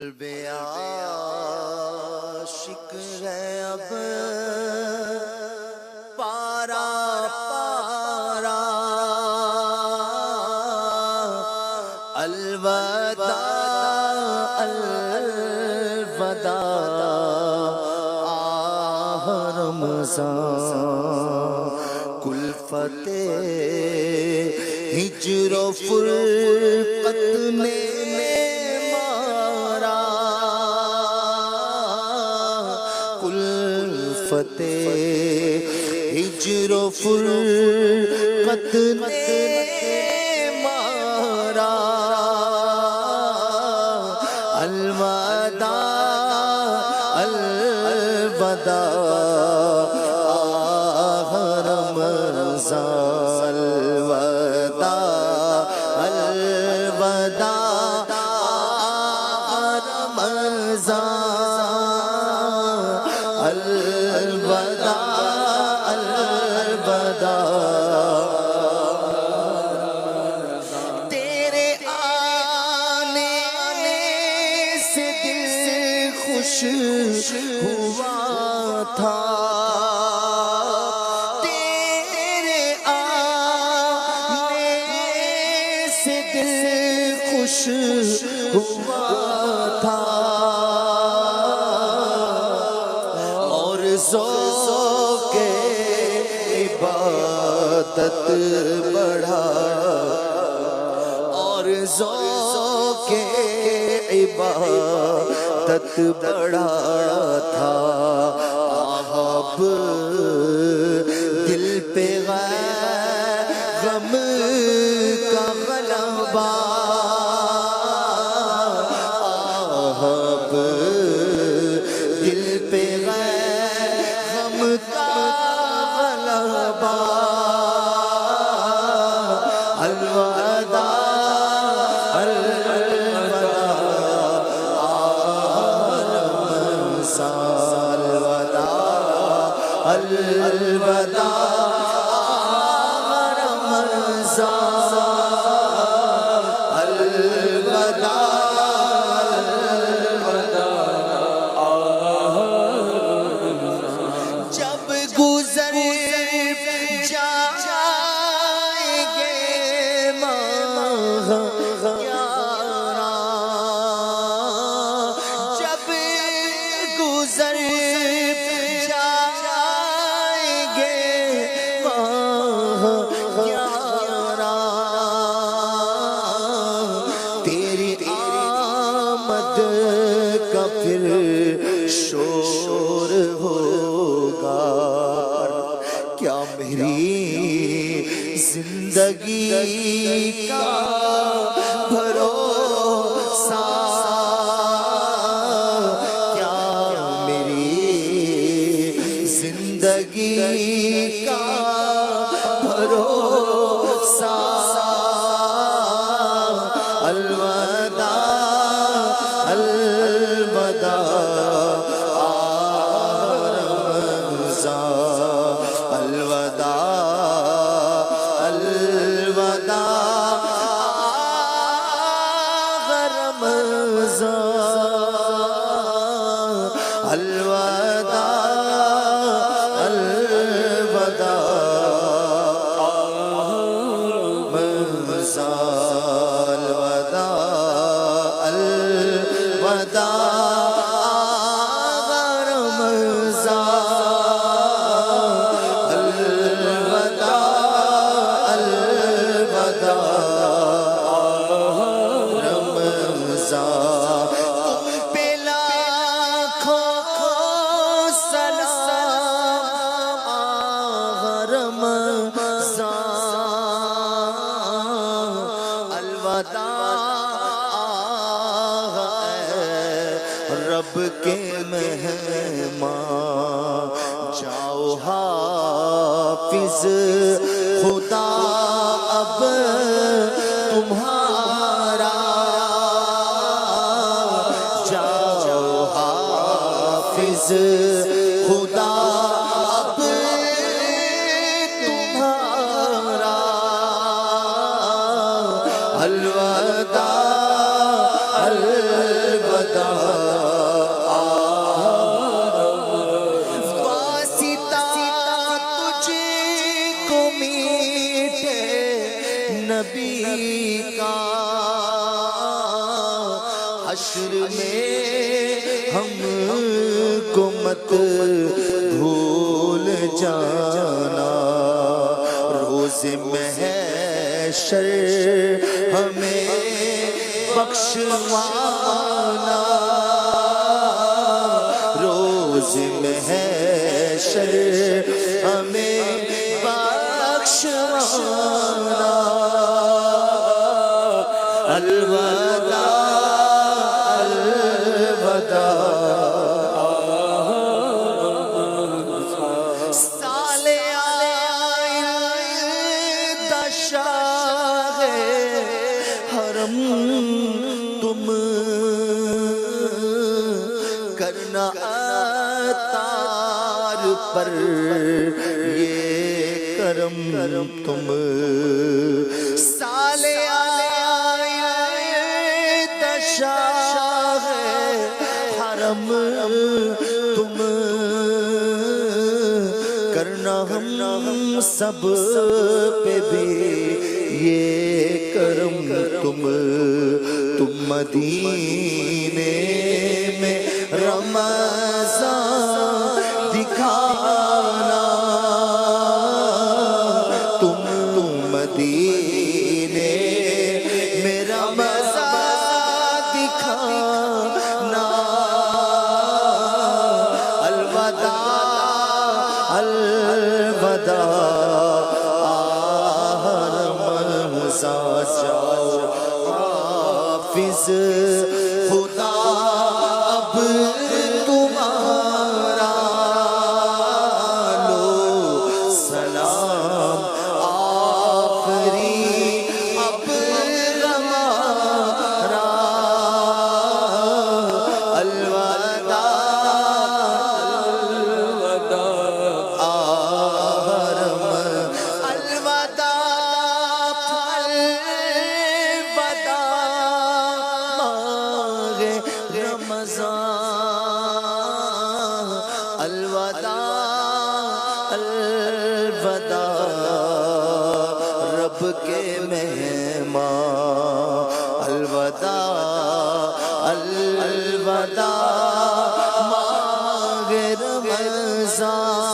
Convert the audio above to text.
قلب عاشق ہے اب پارا پارا، الوداع الوداع آہ رمضان، کلفت ہجر و فرقت نے ہجر و فرقت نے مارا، الوداع الوداع آہ رمضان، الوداع الوداع آہ رمضان، الوداع الوداع، تیرے آنے سے دل خوش ہوا تھا، تیرے آنے سے دل خوش ہوا تھا، ذوق عبادت بڑھا اور ذوق عبادت بڑھا تھا، اب دل پہ غم کا غلبہ، اب دل پہ الوداع الوداع آہ رمضان، الوداع الوداع آہ رمضان، الوداع الوداع آہ رمضان، جب گزر جائیں گے ماہ یاراں، جب گزر جائیں گے ماہ یاراں، تیری آمد کا پھر شور ہوگا، کیا میری زندگی کا بھروسہ، کیا میری زندگی کا بھروسہ، الوداع الوداع آہ رمضان، الوداع الوداع آہ رمضان، الوداع الوداع آہ رمضان، الوداع الوداع آہ رمضان، الوداع الوداع آہ رمضان، تم پہ لاکھوں سلام آہ رمضان، الوداع رب کے مہمان، جاؤ حافظ خدا اب تمہارا، جاؤ حافظ خدا اب تمہارا، الوداع الوداع عشر میں ہم کو مت بھول جانا، روز محشر ہمیں بخشوانا، روز محشر ہمیں بخشوانا۔ الوداع الوداع، سال آئندہ شاہ حرم تم کرنا اتار پر یہ کرم تم، سال آئندہ شاہ حرم تم کرنا ہم سب پہ بھی یہ کرم تم مدینے میں رمضان دکھانا، تم مدینے میں رمضان دکھانا۔ الوداع الوداع، حرم جاؤ حافظ خدا اب تمہارا، لو سلام آخری اب ہمارا۔ الوداع الوداع، حرم الوداع الوداع، رمضان الوداع الوداع، رب کے مہمان الوداع الوداع، ماہ رمضان